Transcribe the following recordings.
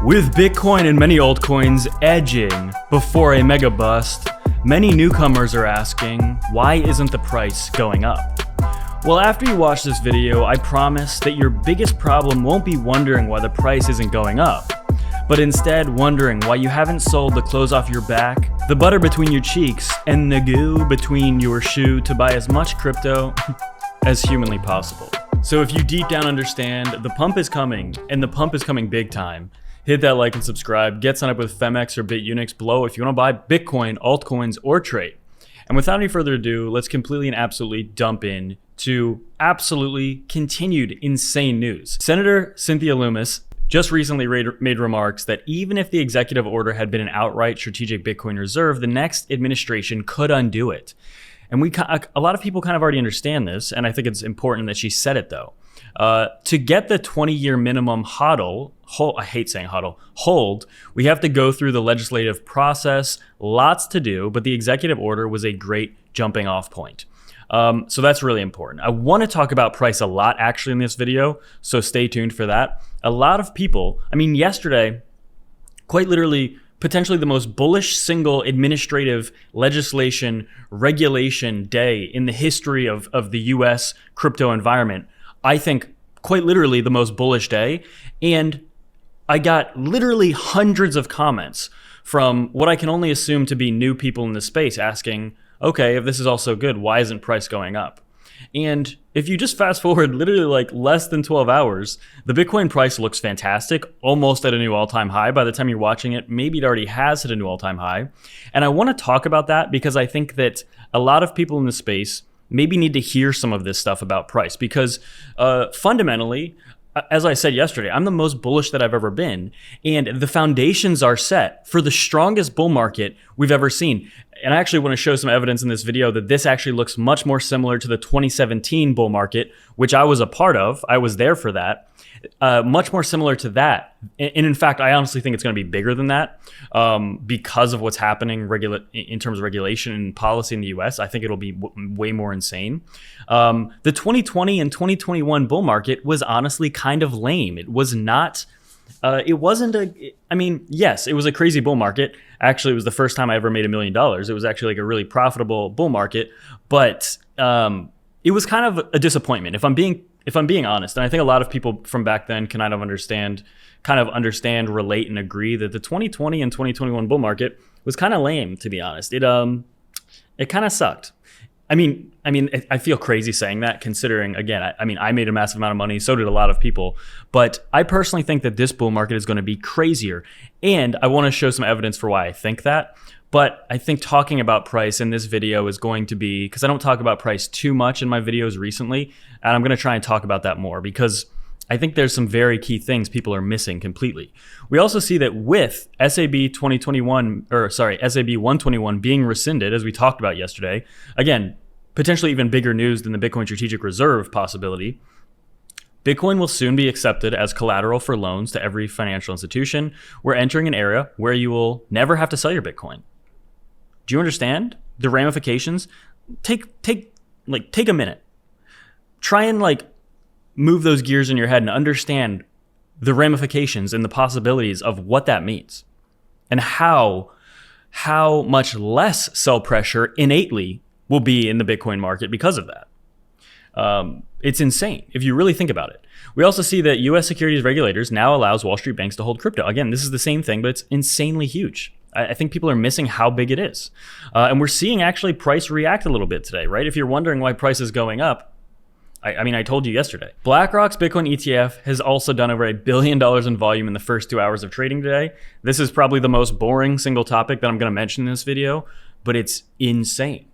With Bitcoin and many altcoins edging before a mega bust, many newcomers are asking, why isn't the price going up? Well, after you watch this video, I promise that your biggest problem won't be wondering why the price isn't going up, but instead wondering why you haven't sold the clothes off your back, the butter between your cheeks, and the goo between your shoe to buy as much crypto as humanly possible. So if you deep down understand the pump is coming, and the pump is coming big time, hit that like and subscribe, get signed up with FEMX or BITUNIX below if you want to buy Bitcoin, altcoins, or trade. And without any further ado, let's completely and absolutely dump in to absolutely continued insane news. Senator Cynthia Lummis just recently made remarks that even if the executive order had been an outright strategic Bitcoin reserve, the next administration could undo it. And a lot of people kind of already understand this, and I think it's important that she said it though. To get the 20-year minimum hold, we have to go through the legislative process, lots to do, but the executive order was a great jumping off point. So that's really important. I want to talk about price a lot actually in this video, so stay tuned for that. A lot of people, yesterday, quite literally, potentially the most bullish single administrative legislation regulation day in the history of the US crypto environment. I think quite literally the most bullish day. And I got literally hundreds of comments from what I can only assume to be new people in the space asking, okay, if this is all so good, why isn't price going up? And if you just fast forward literally like less than 12 hours, the Bitcoin price looks fantastic, almost at a new all-time high. By the time you're watching it, maybe it already has hit a new all-time high. And I want to talk about that because I think that a lot of people in the space maybe need to hear some of this stuff about price because fundamentally, as I said yesterday, I'm the most bullish that I've ever been. And the foundations are set for the strongest bull market we've ever seen. And I actually want to show some evidence in this video that this actually looks much more similar to the 2017 bull market, which I was a part of. I was there for that. Much more similar to that. And in fact, I honestly think it's going to be bigger than that because of what's happening in terms of regulation and policy in the US. I think it'll be way more insane. The 2020 and 2021 bull market was honestly kind of lame. It was not... yes, it was a crazy bull market. Actually, it was the first time I ever made $1 million. It was actually like a really profitable bull market, but it was kind of a disappointment if I'm being honest. And I think a lot of people from back then can kind of understand, relate, and agree that the 2020 and 2021 bull market was kind of lame, to be honest. It kind of sucked. I feel crazy saying that considering, again, I made a massive amount of money, so did a lot of people, but I personally think that this bull market is going to be crazier. And I want to show some evidence for why I think that. But I think talking about price in this video is going to be, because I don't talk about price too much in my videos recently, and I'm going to try and talk about that more because I think there's some very key things people are missing completely. We also see that with SAB 121 being rescinded, as we talked about yesterday, again, potentially even bigger news than the Bitcoin strategic reserve possibility, Bitcoin will soon be accepted as collateral for loans to every financial institution. We're entering an era where you will never have to sell your Bitcoin. Do you understand the ramifications? Take a minute. Try and move those gears in your head and understand the ramifications and the possibilities of what that means and how much less sell pressure innately will be in the Bitcoin market because of that. It's insane if you really think about it. We also see that US securities regulators now allows Wall Street banks to hold crypto. Again, this is the same thing, but it's insanely huge. I think people are missing how big it is. And we're seeing actually price react a little bit today, right? If you're wondering why price is going up, I told you yesterday. BlackRock's Bitcoin ETF has also done over $1 billion in volume in the first 2 hours of trading today. This is probably the most boring single topic that I'm going to mention in this video, but it's insane.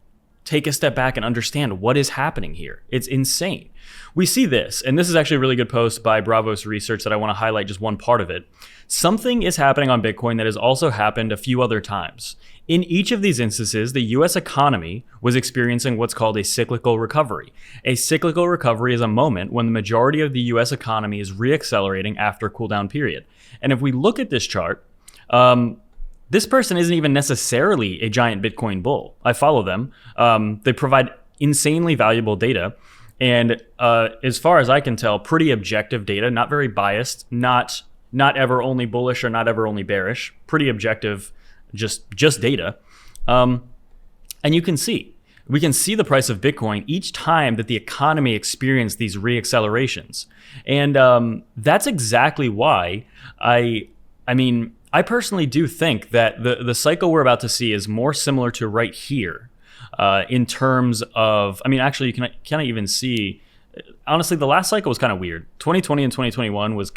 Take a step back and understand what is happening here. It's insane. We see this, and this is actually a really good post by Bravos Research that I want to highlight just one part of it. Something is happening on Bitcoin that has also happened a few other times. In each of these instances, the US economy was experiencing what's called a cyclical recovery. A cyclical recovery is a moment when the majority of the US economy is reaccelerating after a cool down period. And if we look at this chart, this person isn't even necessarily a giant Bitcoin bull. I follow them. They provide insanely valuable data. And as far as I can tell, pretty objective data, not very biased, not not ever only bullish or not ever only bearish. Pretty objective, just data. And we can see the price of Bitcoin each time that the economy experienced these reaccelerations. And that's exactly why I personally do think that the cycle we're about to see is more similar to right here in terms of, actually, you can kind of even see, honestly, the last cycle was kind of weird. 2020 and 2021 was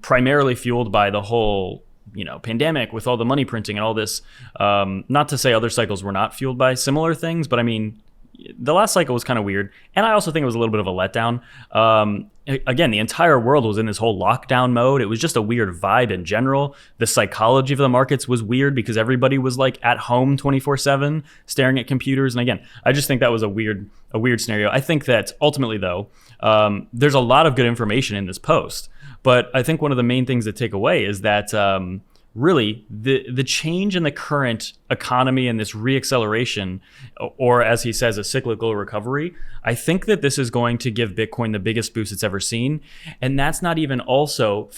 primarily fueled by the whole pandemic with all the money printing and all this. Not to say other cycles were not fueled by similar things, but the last cycle was kind of weird. And I also think it was a little bit of a letdown. Again, the entire world was in this whole lockdown mode. It was just a weird vibe in general. The psychology of the markets was weird because everybody was like at home 24/7 staring at computers. And again, I just think that was a weird scenario. I think that ultimately though, there's a lot of good information in this post. But I think one of the main things to take away is that really the change in the current economy and this reacceleration, or as he says, a cyclical recovery, I think that this is going to give Bitcoin the biggest boost it's ever seen. And that's not even also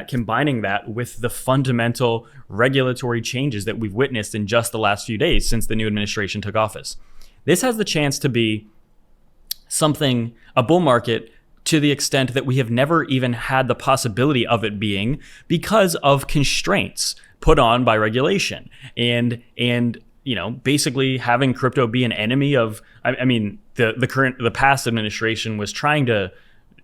combining that with the fundamental regulatory changes that we've witnessed in just the last few days since the new administration took office. This has the chance to be a bull market to the extent that we have never even had the possibility of it being, because of constraints put on by regulation and basically having crypto be an enemy of, the past administration was trying to,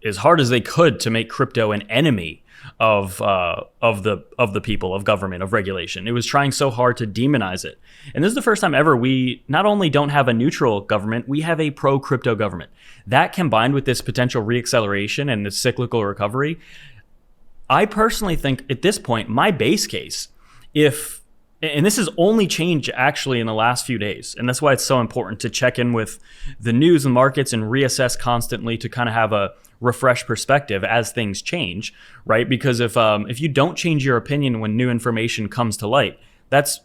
as hard as they could, to make crypto an enemy of the people, of government, of regulation. It was trying so hard to demonize it. And this is the first time ever we not only don't have a neutral government, we have a pro-crypto government. That combined with this potential reacceleration and this cyclical recovery, I personally think at this point, my base case, and this has only changed actually in the last few days, and that's why it's so important to check in with the news and markets and reassess constantly to kind of have a refreshed perspective as things change, right? Because if you don't change your opinion when new information comes to light, that's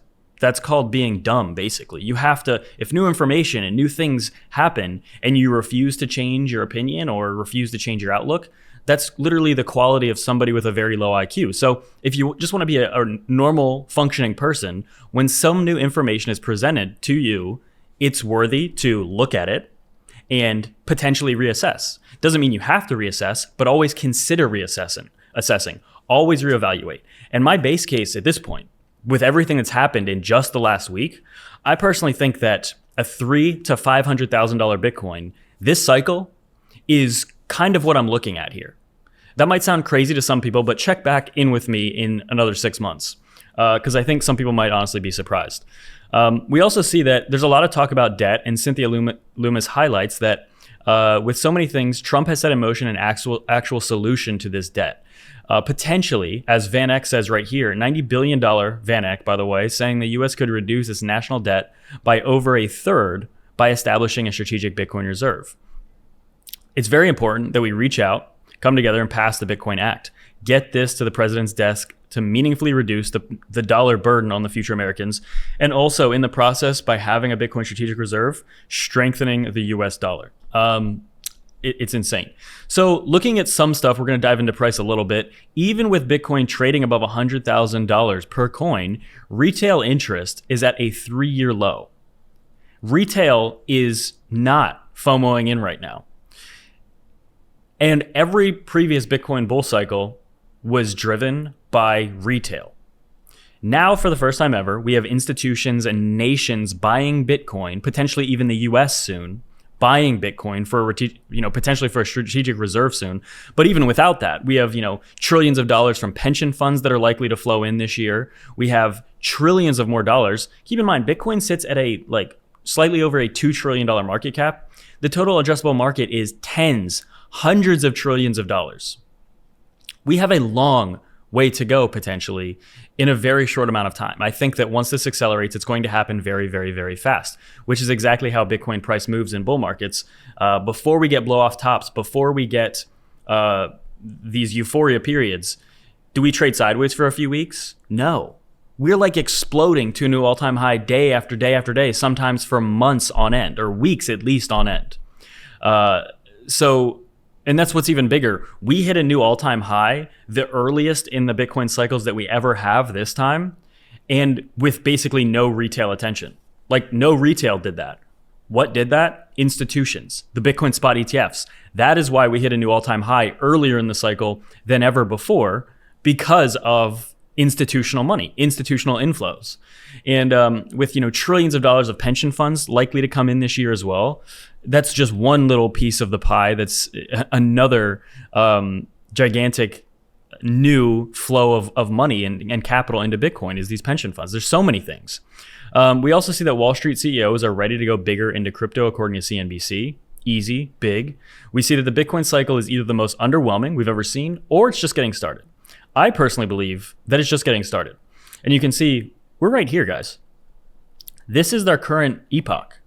called being dumb, basically. You have to, if new information and new things happen and you refuse to change your opinion or refuse to change your outlook, that's literally the quality of somebody with a very low IQ. So if you just want to be a normal functioning person, when some new information is presented to you, it's worthy to look at it and potentially reassess. Doesn't mean you have to reassess, but always consider assessing, always reevaluate. And my base case at this point, with everything that's happened in just the last week, I personally think that a $300,000 to $500,000 Bitcoin this cycle is kind of what I'm looking at here. That might sound crazy to some people, but check back in with me in another 6 months, because I think some people might honestly be surprised. We also see that there's a lot of talk about debt, and Cynthia Loomis highlights that with so many things, Trump has set in motion an actual solution to this debt. Potentially, as Van Eck says right here, $90 billion, Van Eck, by the way, saying the U.S. could reduce its national debt by over a third by establishing a strategic Bitcoin reserve. It's very important that we reach out, come together, and pass the Bitcoin Act. Get this to the president's desk to meaningfully reduce the dollar burden on the future Americans, and also in the process, by having a Bitcoin strategic reserve, strengthening the U.S. dollar. It's insane. So looking at some stuff, we're going to dive into price a little bit. Even with Bitcoin trading above $100,000 per coin, retail interest is at a 3-year low. Retail is not FOMOing in right now. And every previous Bitcoin bull cycle was driven by retail. Now, for the first time ever, we have institutions and nations buying Bitcoin, potentially even the US soon, buying Bitcoin for potentially for a strategic reserve soon. But even without that, we have trillions of dollars from pension funds that are likely to flow in this year. We have trillions of more dollars. Keep in mind, Bitcoin sits at a slightly over a $2 trillion market cap. The total addressable market is hundreds of trillions of dollars. We have a long way to go potentially in a very short amount of time. I think that once this accelerates, it's going to happen very, very, very fast, which is exactly how Bitcoin price moves in bull markets. Before we get blow off tops, before we get these euphoria periods, do we trade sideways for a few weeks? No. We're exploding to a new all-time high day after day after day, sometimes for months on end, or weeks at least on end. So And that's what's even bigger. We hit a new all-time high, the earliest in the Bitcoin cycles that we ever have this time, and with basically no retail attention. Like, no retail did that. What did that? Institutions, the Bitcoin spot ETFs. That is why we hit a new all-time high earlier in the cycle than ever before, because of institutional money, institutional inflows. And with trillions of dollars of pension funds likely to come in this year as well, that's just one little piece of the pie. That's another gigantic new flow of money and capital into Bitcoin is these pension funds. There's so many things. We also see that Wall Street CEOs are ready to go bigger into crypto, according to CNBC. Easy, big. We see that the Bitcoin cycle is either the most underwhelming we've ever seen, or it's just getting started. I personally believe that it's just getting started. And you can see, we're right here, guys. This is our current epoch,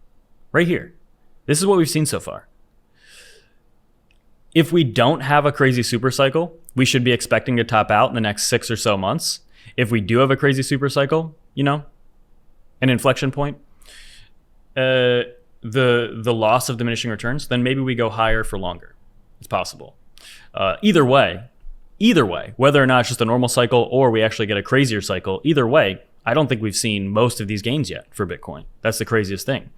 right here. This is what we've seen so far. If we don't have a crazy super cycle, we should be expecting to top out in the next 6 or so months. If we do have a crazy super cycle, an inflection point, the loss of diminishing returns, then maybe we go higher for longer. It's possible. Either way, whether or not it's just a normal cycle or we actually get a crazier cycle, either way, I don't think we've seen most of these gains yet for Bitcoin. That's the craziest thing.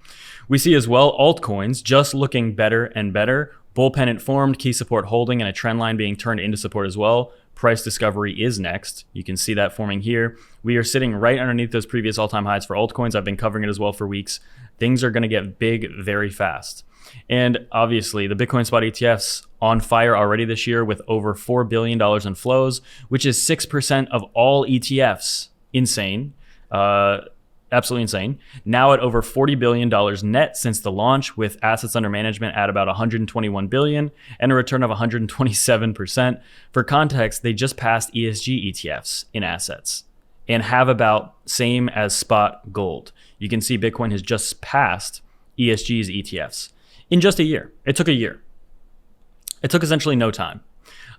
We see as well altcoins just looking better and better. Bull pennant formed, key support holding, and a trend line being turned into support as well. Price discovery is next. You can see that forming here. We are sitting right underneath those previous all-time highs for altcoins. I've been covering it as well for weeks. Things are going to get big very fast. And obviously, the Bitcoin spot ETFs on fire already this year with over $4 billion in flows, which is 6% of all ETFs. Insane. Absolutely insane. Now at over $40 billion net since the launch, with assets under management at about $121 billion and a return of 127%. For context, they just passed ESG ETFs in assets and have about same as spot gold. You can see Bitcoin has just passed ESG's ETFs in just a year. It took a year. It took essentially no time.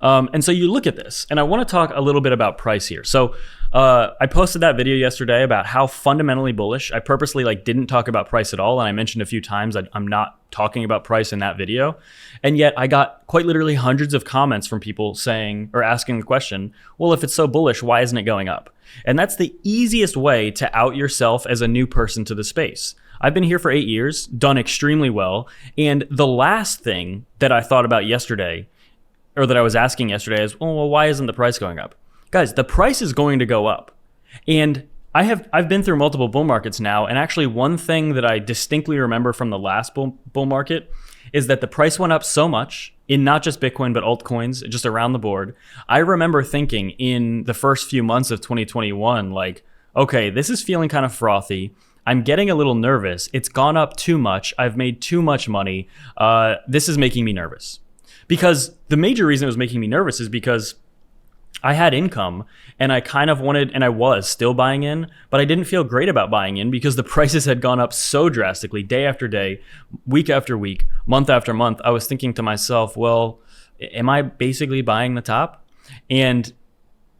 And so you look at this, and I want to talk a little bit about price here. So I posted that video yesterday about how fundamentally bullish. I purposely didn't talk about price at all, and I mentioned a few times I'm not talking about price in that video. And yet I got quite literally hundreds of comments from people saying or asking the question, well, if it's so bullish, why isn't it going up? And that's the easiest way to out yourself as a new person to the space. I've been here for 8 years, done extremely well. And the last thing that I thought about yesterday, or that I was asking yesterday, is, well, why isn't the price going up? Guys, the price is going to go up. And I've been through multiple bull markets now, and actually one thing that I distinctly remember from the last bull market is that the price went up so much in not just Bitcoin, but altcoins, just around the board. I remember thinking in the first few months of 2021, okay, this is feeling kind of frothy. I'm getting a little nervous. It's gone up too much. I've made too much money. This is making me nervous. Because the major reason it was making me nervous is because I had income and I kind of wanted, and I was still buying in, but I didn't feel great about buying in because the prices had gone up so drastically day after day, week after week, month after month. I was thinking to myself, well, am I basically buying the top? And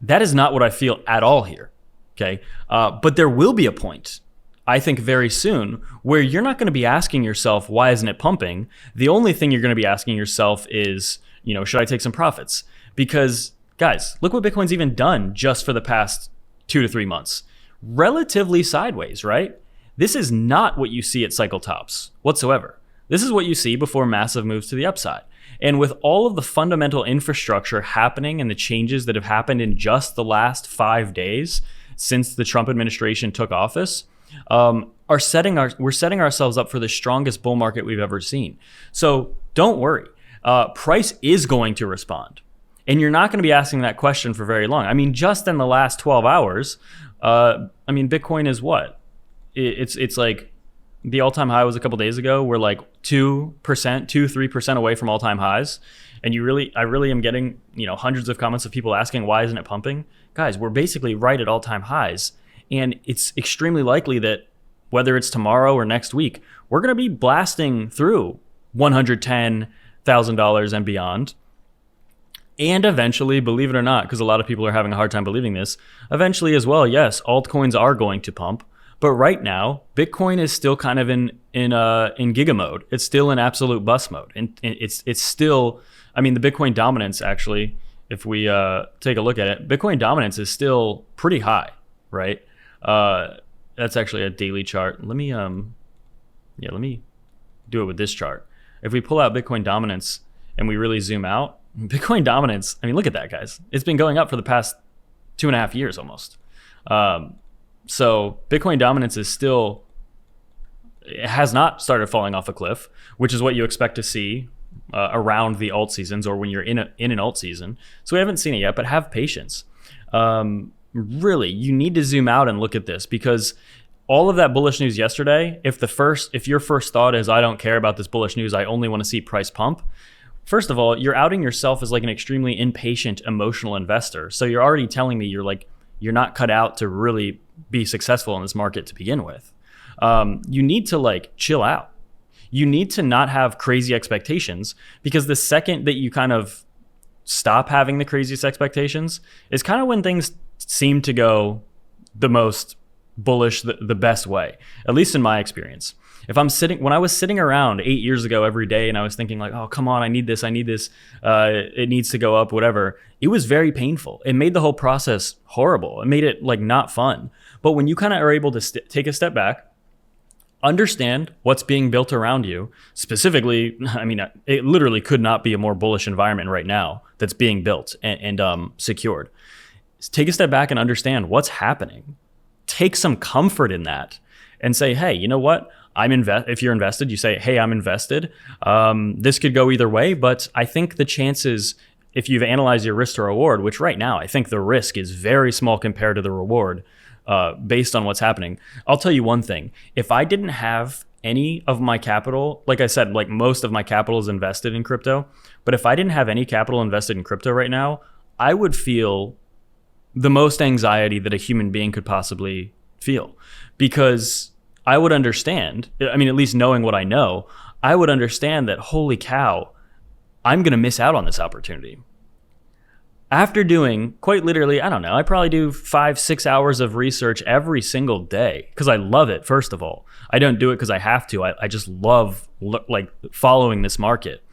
that is not what I feel at all here. Okay. But there will be a point, I think very soon, where you're not going to be asking yourself, why isn't it pumping? The only thing you're going to be asking yourself is, should I take some profits? Because guys, look what Bitcoin's even done just for the past 2 to 3 months. Relatively sideways, right? This is not what you see at cycle tops whatsoever. This is what you see before massive moves to the upside. And with all of the fundamental infrastructure happening and the changes that have happened in just the last 5 days since the Trump administration took office, we're setting ourselves up for the strongest bull market we've ever seen. So don't worry. Price is going to respond. And you're not going to be asking that question for very long. I mean, just in the last 12 hours, Bitcoin is what? It's like the all-time high was a couple days ago. We're like 3% away from all-time highs. And I really am getting, hundreds of comments of people asking, why isn't it pumping? Guys, we're basically right at all-time highs. And it's extremely likely that whether it's tomorrow or next week, we're going to be blasting through $110,000 and beyond. And eventually, believe it or not, because a lot of people are having a hard time believing this, eventually as well, yes, altcoins are going to pump. But right now, Bitcoin is still kind of in giga mode. It's still in absolute bust mode. And it's still I mean, the Bitcoin dominance actually, if we take a look at it, Bitcoin dominance is still pretty high, right? That's actually a daily chart. Let me do it with this chart. If we pull out Bitcoin dominance and we really zoom out, Bitcoin dominance, I mean, look at that, guys. It's been going up for the past 2.5 years almost. So Bitcoin dominance is still, it has not started falling off a cliff, which is what you expect to see around the alt seasons or when you're in an alt season. So we haven't seen it yet, but have patience. Really, you need to zoom out and look at this, because all of that bullish news yesterday, if your first thought is, I don't care about this bullish news, I only want to see price pump. First of all, you're outing yourself as like an extremely impatient, emotional investor. So you're already telling me you're not cut out to really be successful in this market to begin with. You need to like chill out. You need to not have crazy expectations, because the second that you kind of stop having the craziest expectations is kind of when things seem to go the most bullish, the best way, at least in my experience. When I was sitting around 8 years ago every day and I was thinking like, oh, come on, I need this, it needs to go up, whatever, it was very painful. It made the whole process horrible. It made it like not fun. But when you kind of are able to take a step back, understand what's being built around you, specifically, I mean, it literally could not be a more bullish environment right now that's being built and secured. Take a step back and understand what's happening. Take some comfort in that and say, hey, you know what? If you're invested, you say, hey, I'm invested. This could go either way, but I think the chances, if you've analyzed your risk to reward, which right now I think the risk is very small compared to the reward based on what's happening. I'll tell you one thing. If I didn't have any of my capital, like I said, like most of my capital is invested in crypto, but if I didn't have any capital invested in crypto right now, I would feel the most anxiety that a human being could possibly feel, because I would understand, I mean, at least knowing what I know, I would understand that, holy cow, I'm going to miss out on this opportunity. After doing quite literally, I don't know, I probably do 5-6 hours of research every single day because I love it. First of all, I don't do it because I have to. I just love like following this market.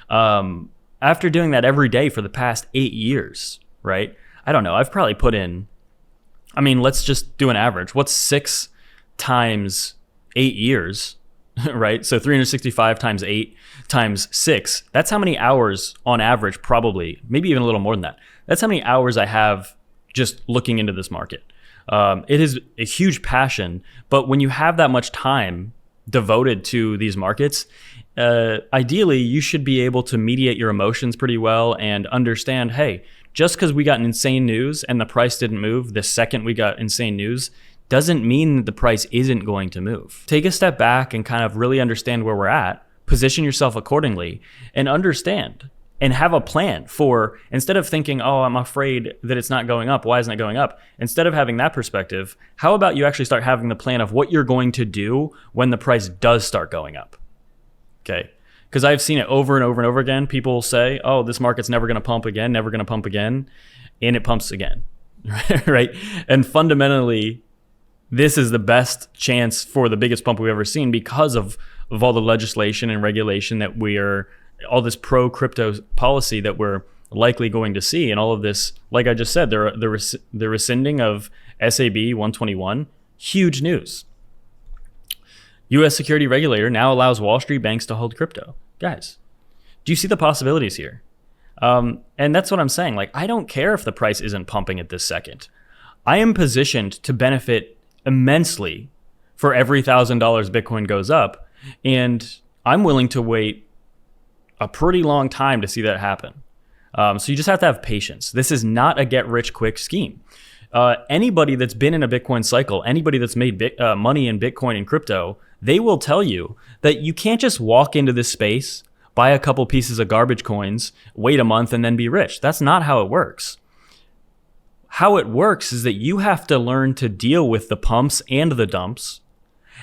After doing that every day for the past 8 years, right? I don't know. I've probably put in, I mean, let's just do an average. What's 6 times 8 years, right? So 365 times 8 times 6. That's how many hours on average, probably, maybe even a little more than that. That's how many hours I have just looking into this market. It is a huge passion, but when you have that much time devoted to these markets, ideally you should be able to mediate your emotions pretty well and understand, hey, just because we got insane news and the price didn't move the second we got insane news doesn't mean that the price isn't going to move. Take a step back and kind of really understand where we're at, position yourself accordingly, and understand and have a plan for, instead of thinking, oh, I'm afraid that it's not going up, why isn't it going up? Instead of having that perspective, how about you actually start having the plan of what you're going to do when the price does start going up? Okay. Because I've seen it over and over and over again. People say, oh, this market's never going to pump again, never going to pump again. And it pumps again, right? And fundamentally, this is the best chance for the biggest pump we've ever seen because of all the legislation and regulation that all this pro-crypto policy that we're likely going to see. And all of this, like I just said, the rescinding of SAB 121, huge news. U.S. security regulator now allows Wall Street banks to hold crypto. Guys, do you see the possibilities here? And that's what I'm saying. Like, I don't care if the price isn't pumping at this second. I am positioned to benefit immensely for every $1,000 Bitcoin goes up. And I'm willing to wait a pretty long time to see that happen. So you just have to have patience. This is not a get-rich-quick scheme. Anybody that's been in a Bitcoin cycle, anybody that's made money in Bitcoin and crypto, they will tell you that you can't just walk into this space, buy a couple pieces of garbage coins, wait a month, and then be rich. That's not how it works. How it works is that you have to learn to deal with the pumps and the dumps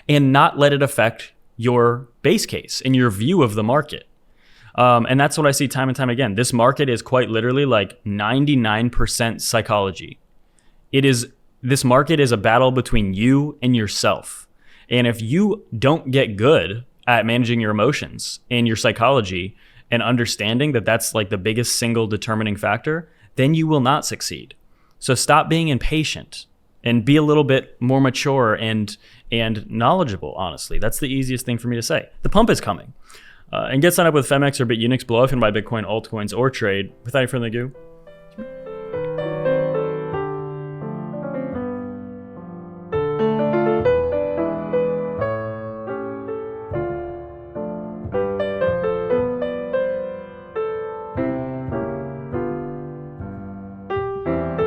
and not let it affect your base case and your view of the market. And that's what I see time and time again. This market is quite literally like 99% psychology. This market is a battle between you and yourself. And if you don't get good at managing your emotions and your psychology and understanding that that's like the biggest single determining factor, then you will not succeed. So stop being impatient and be a little bit more mature and knowledgeable, honestly. That's the easiest thing for me to say. The pump is coming. And get signed up with Femex or BITUNIX below if you want to buy Bitcoin, altcoins, or trade. Without any further ado,